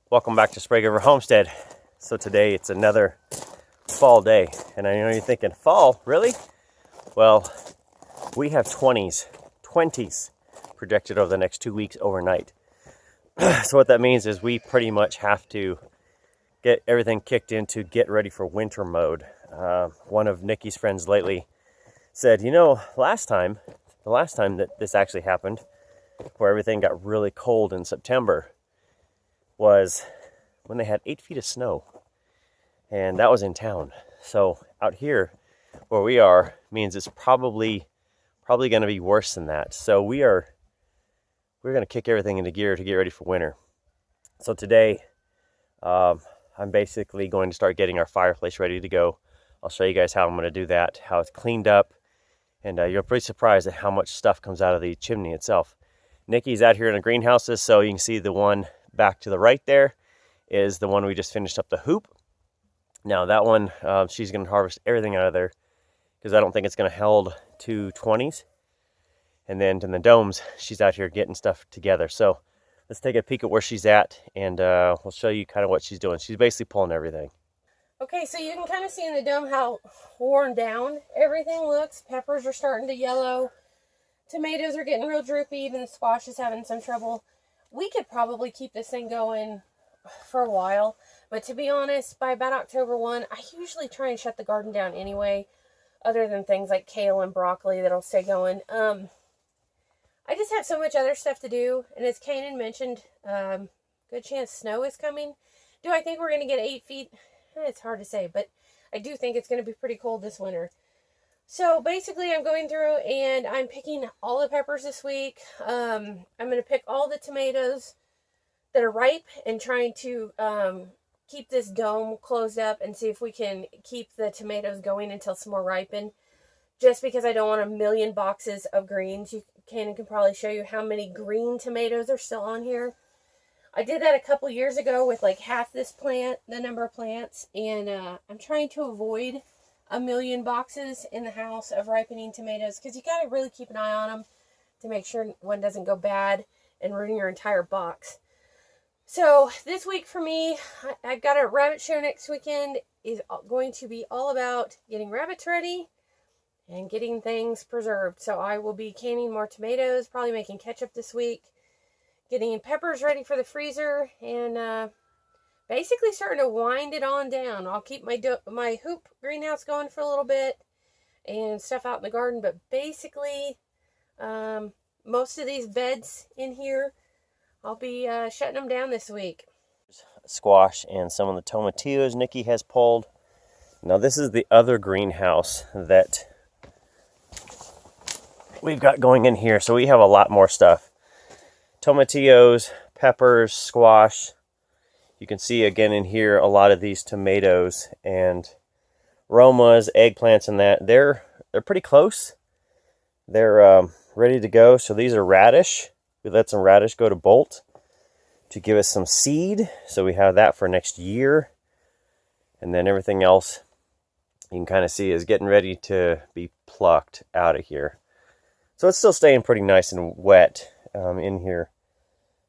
Welcome back to Sprague River Homestead. So today it's another fall day, and I know you're thinking, fall, really? Well, we have 20s projected over the next 2 weeks overnight. So what that means is we pretty much have to get everything kicked into get ready for winter mode. One of Nikki's friends lately said, you know, the last time that this actually happened, where everything got really cold in September, was when they had 8 feet of snow, and that was in town. So out here where we are means it's probably going to be worse than that. So we're going to kick everything into gear to get ready for winter. So today I'm basically going to start getting our fireplace ready to go. I'll show you guys how I'm going to do that, how it's cleaned up, and you're pretty surprised at how much stuff comes out of the chimney itself. Nikki's out here in the greenhouses, so you can see the one back to the right there is the one we just finished up the hoop. Now that one, she's going to harvest everything out of there because I don't think it's going to hold to 20s. And then in the domes, she's out here getting stuff together. So let's take a peek at where she's at, and we'll show you kind of what she's doing. She's basically pulling everything. Okay, so you can kind of see in the dome how worn down everything looks. Peppers are starting to yellow. Tomatoes are getting real droopy. Even the squash is having some trouble. We could probably keep this thing going for a while. But to be honest, by about October 1, I usually try and shut the garden down anyway. Other than things like kale and broccoli that'll stay going. I just have so much other stuff to do. And as Kanan mentioned, good chance snow is coming. Do I think we're going to get 8 feet? It's hard to say, but I do think it's going to be pretty cold this winter. So basically I'm going through and I'm picking all the peppers this week. I'm going to pick all the tomatoes that are ripe and trying to keep this dome closed up and see if we can keep the tomatoes going until some more ripen. Just because I don't want a million boxes of greens. Kanan can probably show you how many green tomatoes are still on here. I did that a couple years ago with like half this plant, the number of plants, and I'm trying to avoid a million boxes in the house of ripening tomatoes because you got to really keep an eye on them to make sure one doesn't go bad and ruin your entire box. So this week for me, I've got a rabbit show next weekend. Is going to be all about getting rabbits ready and getting things preserved. So I will be canning more tomatoes, probably making ketchup this week, getting peppers ready for the freezer, and basically starting to wind it on down. I'll keep my hoop greenhouse going for a little bit and stuff out in the garden, but basically most of these beds in here, I'll be shutting them down this week. Squash and some of the tomatillos Nikki has pulled. Now this is the other greenhouse that we've got going in here, so we have a lot more stuff. Tomatillos, peppers, squash. You can see again in here a lot of these tomatoes and romas, eggplants, and that. They're pretty close. They're ready to go. So these are radish. We let some radish go to bolt to give us some seed. So we have that for next year. And then everything else you can kind of see is getting ready to be plucked out of here. So it's still staying pretty nice and wet in here.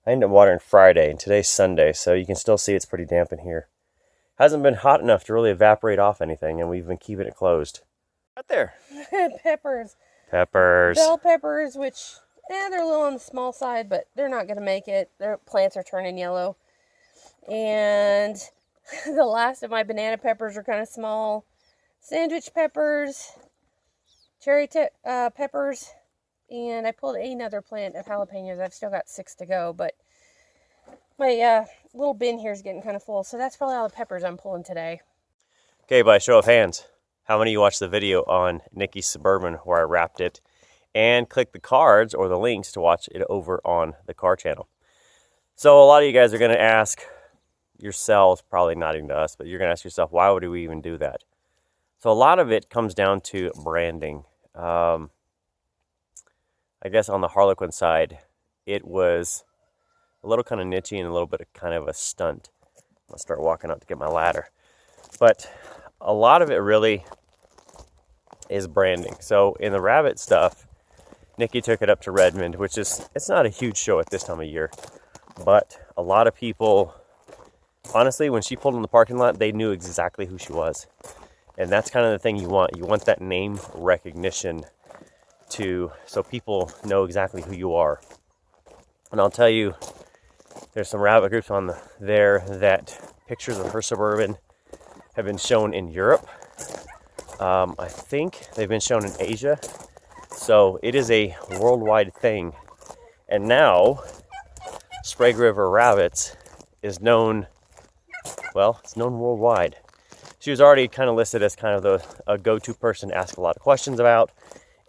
I ended up watering Friday, and today's Sunday, so you can still see it's pretty damp in here. Hasn't been hot enough to really evaporate off anything, and we've been keeping it closed. Right there. Peppers. Bell peppers, which they're a little on the small side, but they're not going to make it. Their plants are turning yellow. And the last of my banana peppers are kind of small. Sandwich peppers, cherry peppers. And I pulled another plant of jalapenos. I've still got 6 to go, but my little bin here is getting kind of full. So that's probably all the peppers I'm pulling today. Okay, by show of hands, how many of you watched the video on Nikki's Suburban where I wrapped it and click the cards or the links to watch it over on the car channel? So a lot of you guys are going to ask yourselves, probably not even to us, but you're going to ask yourself, why would we even do that? So a lot of it comes down to branding. I guess on the Harlequin side, it was a little kind of niche and a little bit of kind of a stunt. I'll start walking out to get my ladder. But a lot of it really is branding. So in the rabbit stuff, Nikki took it up to Redmond, which is, it's not a huge show at this time of year, but a lot of people honestly, when she pulled in the parking lot, they knew exactly who she was. And that's kind of the thing you want. You want that name recognition so people know exactly who you are. And I'll tell you, there's some rabbit groups on there that pictures of her Suburban have been shown in Europe. I think they've been shown in Asia. So it is a worldwide thing. And now, Sprague River Rabbits is known, well, it's known worldwide. She was already kind of listed as kind of a go-to person to ask a lot of questions about.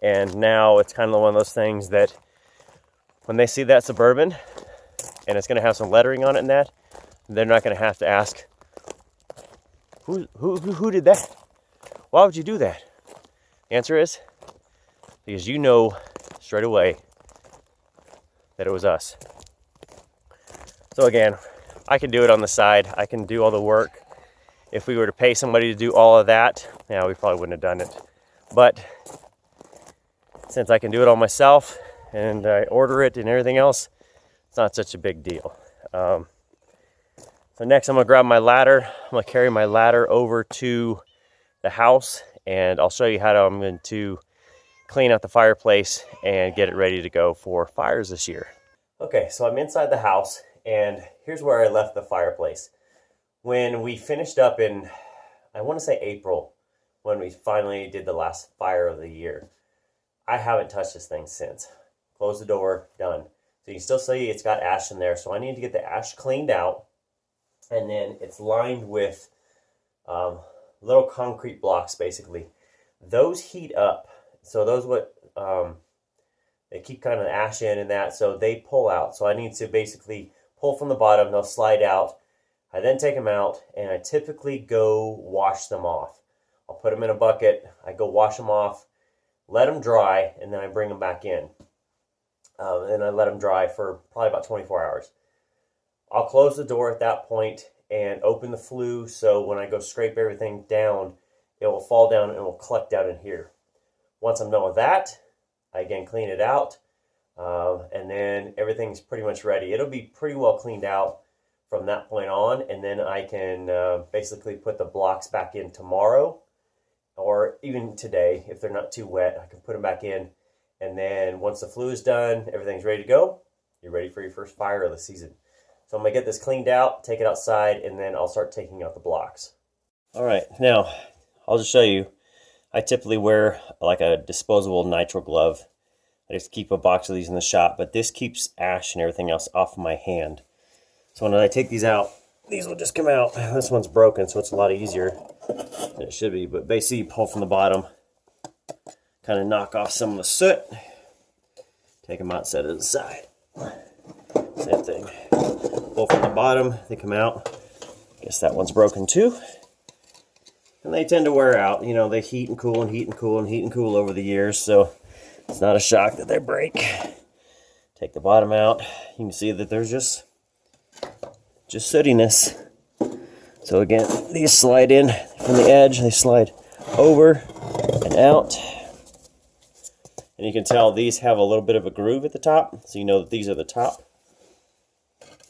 And now it's kind of one of those things that when they see that Suburban and it's going to have some lettering on it and that, they're not going to have to ask, who did that? Why would you do that? The answer is, because you know straight away that it was us. So again, I can do it on the side. I can do all the work. If we were to pay somebody to do all of that, yeah, we probably wouldn't have done it. But since I can do it all myself and I order it and everything else, it's not such a big deal. So next I'm gonna grab my ladder. I'm gonna carry my ladder over to the house and I'll show you how I'm going to clean out the fireplace and get it ready to go for fires this year. Okay, so I'm inside the house and here's where I left the fireplace. When we finished up in, I want to say April, when we finally did the last fire of the year, I haven't touched this thing since. Close the door, done. So you can still see it's got ash in there. So I need to get the ash cleaned out. And then it's lined with little concrete blocks, basically. Those heat up. So those they keep kind of ash in and that. So they pull out. So I need to basically pull from the bottom. They'll slide out. I then take them out and I typically go wash them off. I'll put them in a bucket. I go wash them off. Let them dry, and then I bring them back in. And I let them dry for probably about 24 hours. I'll close the door at that point and open the flue so when I go scrape everything down, it will fall down and it will collect down in here. Once I'm done with that, I again clean it out, and then everything's pretty much ready. It'll be pretty well cleaned out from that point on, and then I can basically put the blocks back in tomorrow. Or even today, if they're not too wet, I can put them back in. And then once the flue is done, everything's ready to go. You're ready for your first fire of the season. So I'm going to get this cleaned out, take it outside, and then I'll start taking out the blocks. All right, now I'll just show you. I typically wear like a disposable nitrile glove. I just keep a box of these in the shop, but this keeps ash and everything else off my hand. So when I take these out, these will just come out. This one's broken, so it's a lot easier than it should be. But basically, you pull from the bottom, kind of knock off some of the soot, take them out, set it aside. Same thing. Pull from the bottom, they come out. Guess that one's broken too. And they tend to wear out. You know, they heat and cool and heat and cool and heat and cool over the years, so it's not a shock that they break. Take the bottom out. You can see that there's just sootiness. So again, these slide in from the edge, they slide over and out. And you can tell these have a little bit of a groove at the top, so you know that these are the top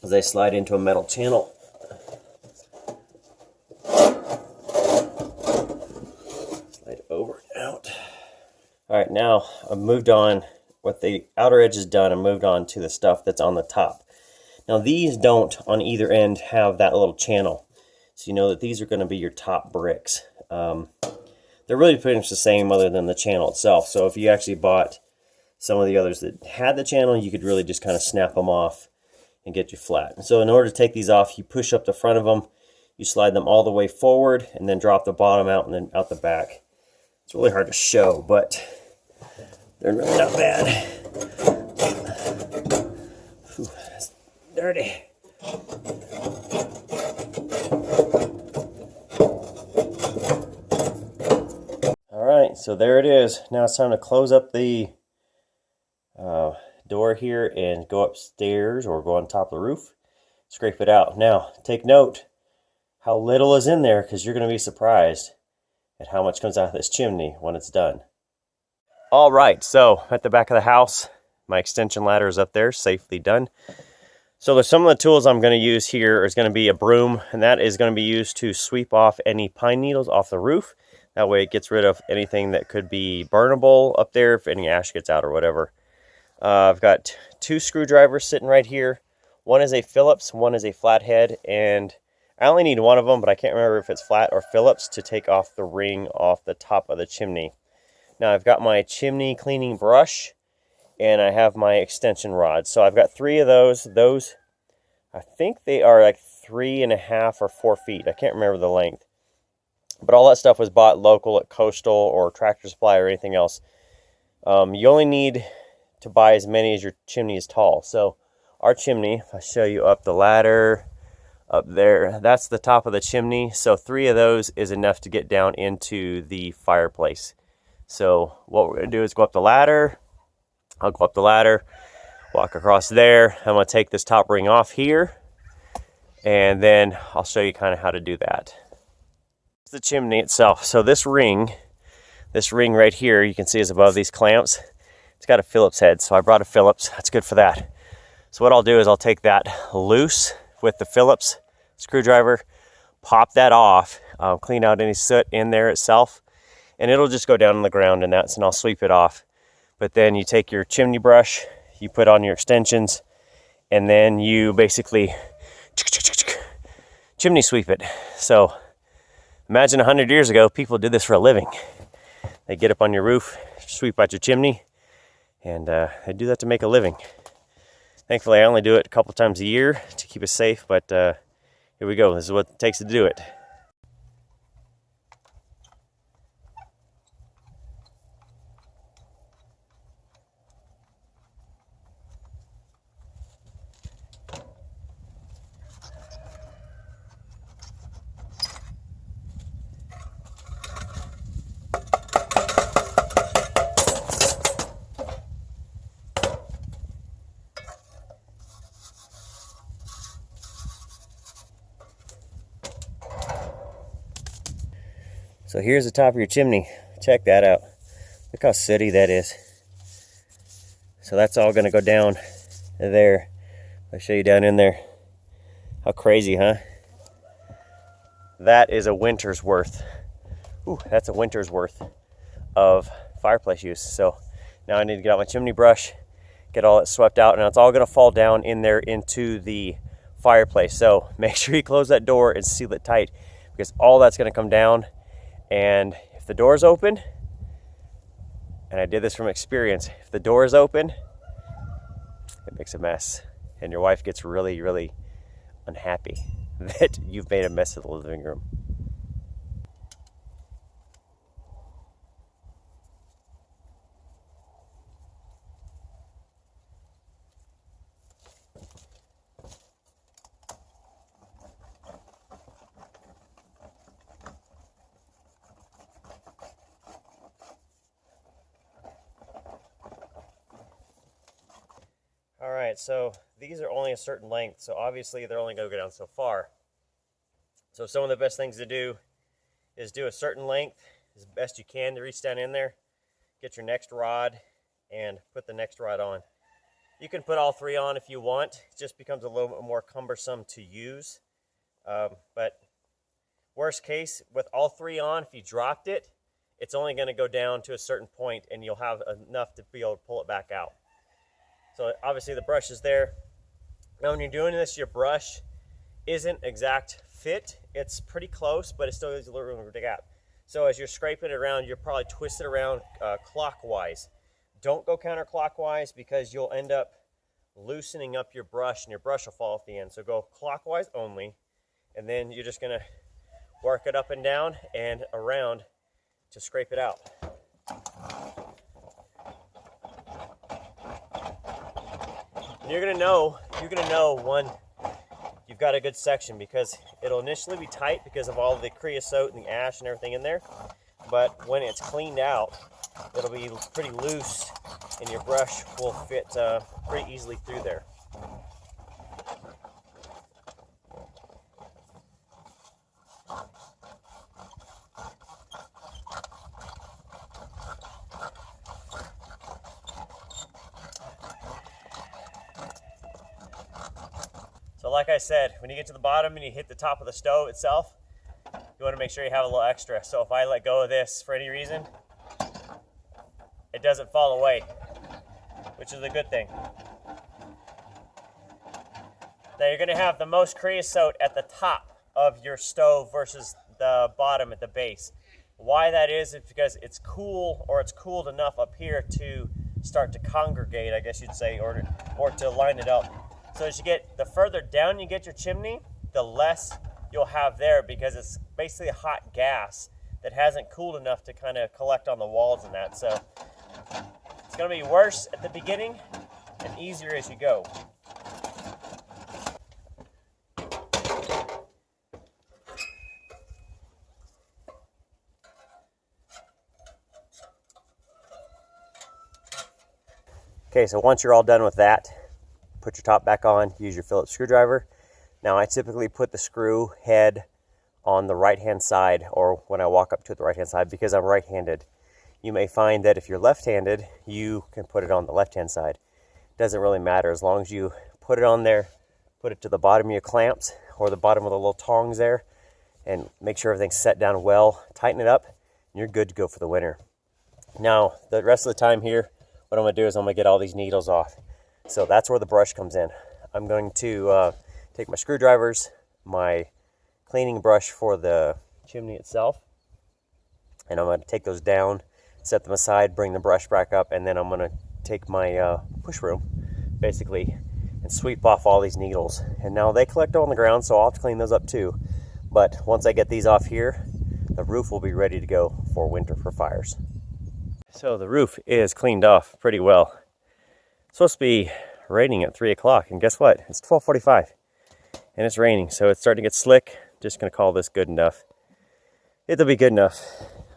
as they slide into a metal channel. Slide over and out. All right, now I've moved on. With the outer edge is done, I moved on to the stuff that's on the top. Now these don't, on either end, have that little channel. So you know that these are going to be your top bricks. They're really pretty much the same other than the channel itself. So if you actually bought some of the others that had the channel, you could really just kind of snap them off and get you flat. And so in order to take these off, you push up the front of them, you slide them all the way forward, and then drop the bottom out and then out the back. It's really hard to show, but they're really not bad. Whew, that's dirty. Alright, so there it is. Now it's time to close up the door here and go upstairs or go on top of the roof. Scrape it out. Now, take note how little is in there, because you're going to be surprised at how much comes out of this chimney when it's done. Alright, so at the back of the house, my extension ladder is up there, safely done. So there's some of the tools I'm going to use here is going to be a broom, and that is going to be used to sweep off any pine needles off the roof. That way it gets rid of anything that could be burnable up there if any ash gets out or whatever. I've got 2 screwdrivers sitting right here. One is a Phillips, one is a flathead, and I only need one of them, but I can't remember if it's flat or Phillips to take off the ring off the top of the chimney. Now I've got my chimney cleaning brush, and I have my extension rod. So I've got 3 of those. Those, I think they are like 3.5 or 4 feet. I can't remember the length. But all that stuff was bought local at Coastal or Tractor Supply or anything else. You only need to buy as many as your chimney is tall. So our chimney, if I show you up the ladder, up there, that's the top of the chimney. So 3 of those is enough to get down into the fireplace. So what we're going to do is go up the ladder. I'll go up the ladder, walk across there. I'm going to take this top ring off here, and then I'll show you kind of how to do that. The chimney itself. So this ring right here, you can see is above these clamps. It's got a Phillips head, so I brought a Phillips. That's good for that. So what I'll do is I'll take that loose with the Phillips screwdriver, pop that off, clean out any soot in there itself, and it'll just go down on the ground and that's, and I'll sweep it off. But then you take your chimney brush, you put on your extensions, and then you basically chimney sweep it. So imagine 100 years ago, people did this for a living. They get up on your roof, sweep out your chimney, and they do that to make a living. Thankfully, I only do it a couple times a year to keep us safe, but here we go. This is what it takes to do it. So here's the top of your chimney. Check that out. Look how sooty that is. So that's all going to go down there. I'll show you down in there. How crazy, huh? That is a winter's worth. Ooh, that's a winter's worth of fireplace use. So now I need to get out my chimney brush, get all it swept out, and it's all going to fall down in there into the fireplace. So make sure you close that door and seal it tight, because all that's going to come down. And if the door is open, and I did this from experience, if the door is open, it makes a mess. And your wife gets really, really unhappy that you've made a mess of the living room. All right, so these are only a certain length, so obviously they're only going to go down so far. So some of the best things to do is do a certain length as best you can to reach down in there, get your next rod, and put the next rod on. You can put all 3 on if you want. It just becomes a little bit more cumbersome to use. But worst case, with all 3 on, if you dropped it, it's only going to go down to a certain point, and you'll have enough to be able to pull it back out. So obviously the brush is there. Now when you're doing this, your brush isn't exact fit. It's pretty close, but it still gives a little room to gap. So as you're scraping it around, you're probably twist it around clockwise. Don't go counterclockwise, because you'll end up loosening up your brush and your brush will fall off the end. So go clockwise only, and then you're just gonna work it up and down and around to scrape it out. You're gonna know when you've got a good section, because it'll initially be tight because of all the creosote and the ash and everything in there. But when it's cleaned out, it'll be pretty loose, and your brush will fit pretty easily through there. But like I said, when you get to the bottom and you hit the top of the stove itself, you want to make sure you have a little extra. So if I let go of this for any reason, it doesn't fall away, which is a good thing. Now you're going to have the most creosote at the top of your stove versus the bottom at the base. Why that is because it's cool, or it's cooled enough up here to start to congregate, I guess you'd say, or to line it up. So as you get, the further down you get your chimney, the less you'll have there, because it's basically hot gas that hasn't cooled enough to kind of collect on the walls and that. So it's going to be worse at the beginning and easier as you go. Okay, so once you're all done with that, put your top back on, use your Phillips screwdriver. Now I typically put the screw head on the right-hand side, or when I walk up to the right-hand side, because I'm right-handed. You may find that if you're left-handed, you can put it on the left-hand side. Doesn't really matter, as long as you put it on there, put it to the bottom of your clamps, or the bottom of the little tongs there, and make sure everything's set down well, tighten it up, and you're good to go for the winter. Now, the rest of the time here, what I'm going to do is I'm going to get all these needles off. So that's where the brush comes in. I'm going to take my screwdrivers, my cleaning brush for the chimney itself, and I'm going to take those down, set them aside, bring the brush back up, and then I'm going to take my push broom, basically, and sweep off all these needles. And now they collect on the ground, so I'll have to clean those up too. But once I get these off here, the roof will be ready to go for winter for fires. So the roof is cleaned off pretty well. It's supposed to be raining at 3 o'clock, and guess what? It's 12:45, and it's raining, so it's starting to get slick. Just going to call this good enough. It'll be good enough.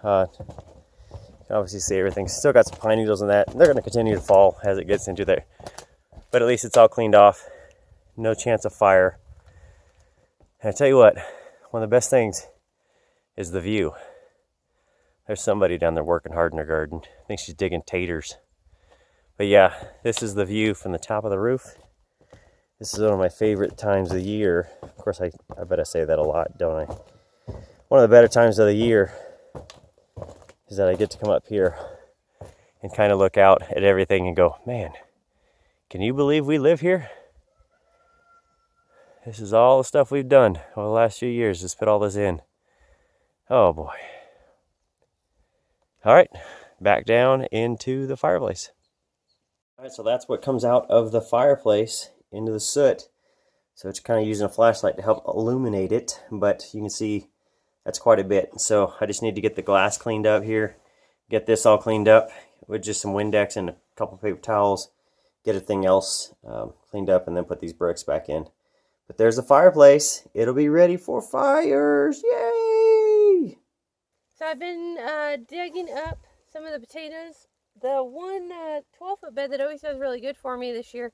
You can obviously see everything. Still got some pine needles in that. They're going to continue to fall as it gets into there. But at least it's all cleaned off. No chance of fire. And I tell you what, one of the best things is the view. There's somebody down there working hard in their garden. I think she's digging taters. But yeah, this is the view from the top of the roof. This is one of my favorite times of the year. Of course, I bet I say that a lot, don't I? One of the better times of the year is that I get to come up here and kind of look out at everything and go, man, can you believe we live here? This is all the stuff we've done over the last few years, just put all this in. Oh boy. All right, back down into the fireplace. All right, so that's what comes out of the fireplace into the soot. So it's kind of using a flashlight to help illuminate it, but you can see that's quite a bit. So I just need to get the glass cleaned up here, get this all cleaned up with just some Windex and a couple paper towels, get everything else cleaned up, and then put these bricks back in. But there's the fireplace. It'll be ready for fires. Yay! So I've been digging up some of the potatoes. The one 12-foot bed that always does really good for me this year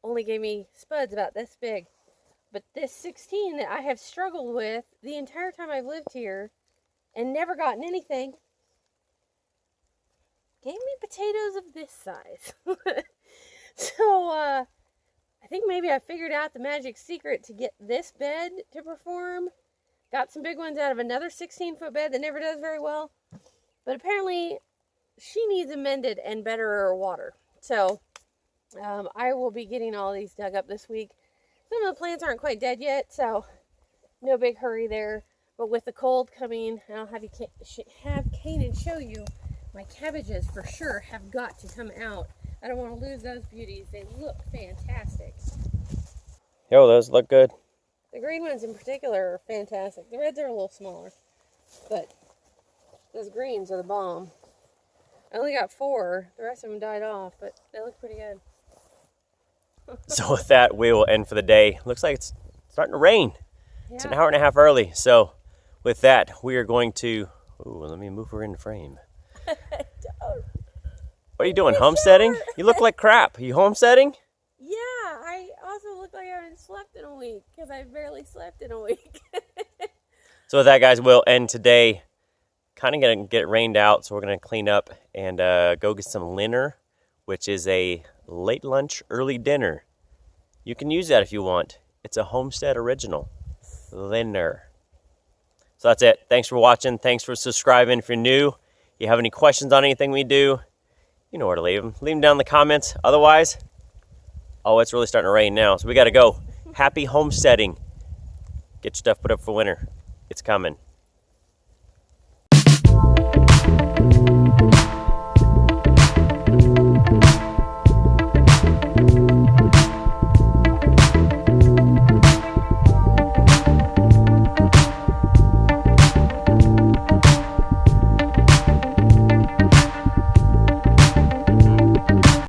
only gave me spuds about this big. But this 16 that I have struggled with the entire time I've lived here and never gotten anything, gave me potatoes of this size. So I think maybe I figured out the magic secret to get this bed to perform. Got some big ones out of another 16-foot bed that never does very well. But apparently she needs amended and better water. So I will be getting all these dug up this week. Some of the plants aren't quite dead yet, so no big hurry there. But with the cold coming, I'll have Kanan show you my cabbages for sure have got to come out. I don't want to lose those beauties. They look fantastic. Yo, those look good. The green ones in particular are fantastic. The reds are a little smaller, but those greens are the bomb. I only got 4. The rest of them died off, but they look pretty good. So with that, we will end for the day. Looks like it's starting to rain. Yeah. It's an hour and a half early. So with that, we are going to... Ooh, let me move her in the frame. What are you doing, homesteading? Sure. You look like crap. Are you homesteading? Yeah, I also look like I haven't slept in a week because I barely slept in a week. So with that, guys, we'll end today. Kind of going to get it rained out, so we're going to clean up and go get some linner, which is a late lunch, early dinner. You can use that if you want. It's a Homestead original. Thinner. So that's it. Thanks for watching. Thanks for subscribing. If you're new, you have any questions on anything we do, you know where to leave them. Leave them down in the comments. Otherwise, oh, it's really starting to rain now, so we got to go. Happy homesteading. Get your stuff put up for winter. It's coming.